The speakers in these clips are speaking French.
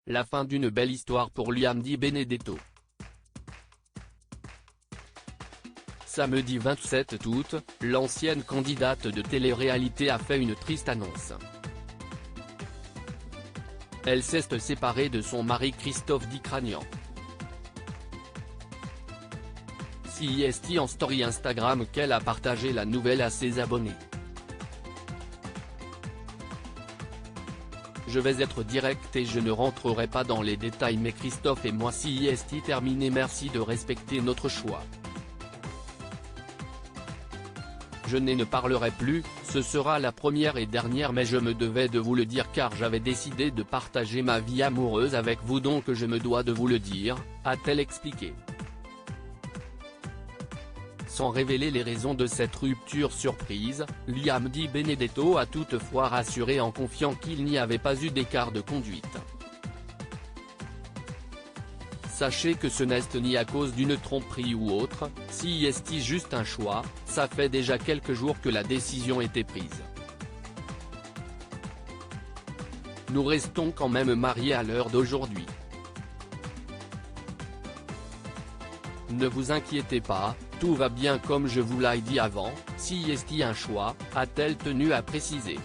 la fin d'une belle histoire pour Liam Di Benedetto. Samedi 27 août, l'ancienne candidate de télé-réalité a fait une triste annonce. Elle s'est séparée de son mari Christophe Dicranian. C'est en story Instagram qu'elle a partagé la nouvelle à ses abonnés. Je vais être direct et je ne rentrerai pas dans les détails, mais Christophe et moi c'est terminé, merci de respecter notre choix. Je ne parlerai plus, ce sera la première et dernière, mais je me devais de vous le dire car j'avais décidé de partager ma vie amoureuse avec vous, donc je me dois de vous le dire, a-t-elle expliqué. Sans révéler les raisons de cette rupture surprise, Liam Di Benedetto a toutefois rassuré en confiant qu'il n'y avait pas eu d'écart de conduite. Sachez que ce n'est ni à cause d'une tromperie ou autre, c'est juste un choix, ça fait déjà quelques jours que la décision était prise. Nous restons quand même mariés à l'heure d'aujourd'hui. Ne vous inquiétez pas, tout va bien comme je vous l'ai dit avant, c'est un choix, a-t-elle tenu à préciser.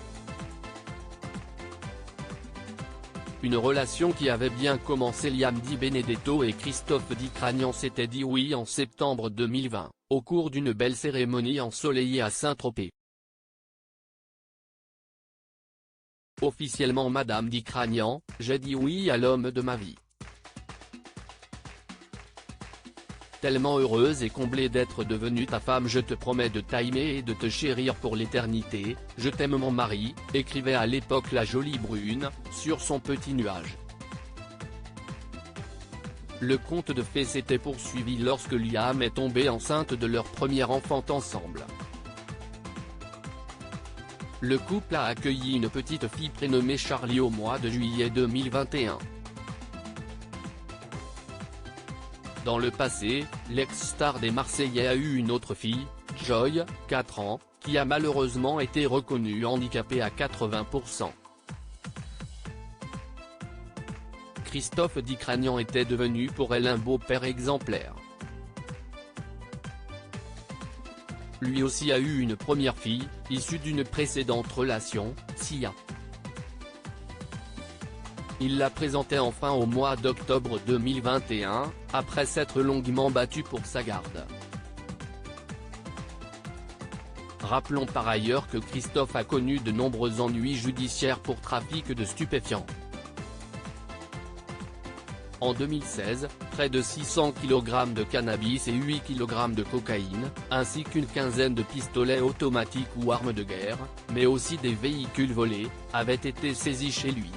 Une relation qui avait bien commencé. Liam Di Benedetto et Christophe Dicranian s'étaient dit oui en septembre 2020, au cours d'une belle cérémonie ensoleillée à Saint-Tropez. Officiellement Madame Dicranian, j'ai dit oui à l'homme de ma vie. Tellement heureuse et comblée d'être devenue ta femme, je te promets de t'aimer et de te chérir pour l'éternité, je t'aime mon mari, écrivait à l'époque la jolie brune, sur son petit nuage. Le conte de fées s'était poursuivi lorsque Liam est tombée enceinte de leur premier enfant ensemble. Le couple a accueilli une petite fille prénommée Charlie au mois de juillet 2021. Dans le passé, l'ex-star des Marseillais a eu une autre fille, Joy, 4 ans, qui a malheureusement été reconnue handicapée à 80%. Christophe Dicranian était devenu pour elle un beau-père exemplaire. Lui aussi a eu une première fille, issue d'une précédente relation, Sia. Il la présentait enfin au mois d'octobre 2021, après s'être longuement battu pour sa garde. Rappelons par ailleurs que Christophe a connu de nombreux ennuis judiciaires pour trafic de stupéfiants. En 2016, près de 600 kg de cannabis et 8 kg de cocaïne, ainsi qu'une quinzaine de pistolets automatiques ou armes de guerre, mais aussi des véhicules volés, avaient été saisis chez lui.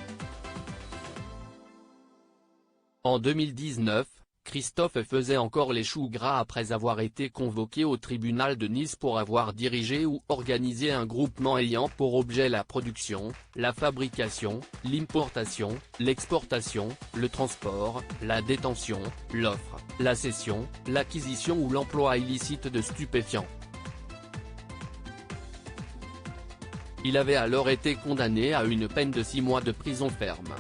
En 2019, Christophe faisait encore les choux gras après avoir été convoqué au tribunal de Nice pour avoir dirigé ou organisé un groupement ayant pour objet la production, la fabrication, l'importation, l'exportation, le transport, la détention, l'offre, la cession, l'acquisition ou l'emploi illicite de stupéfiants. Il avait alors été condamné à une peine de 6 mois de prison ferme.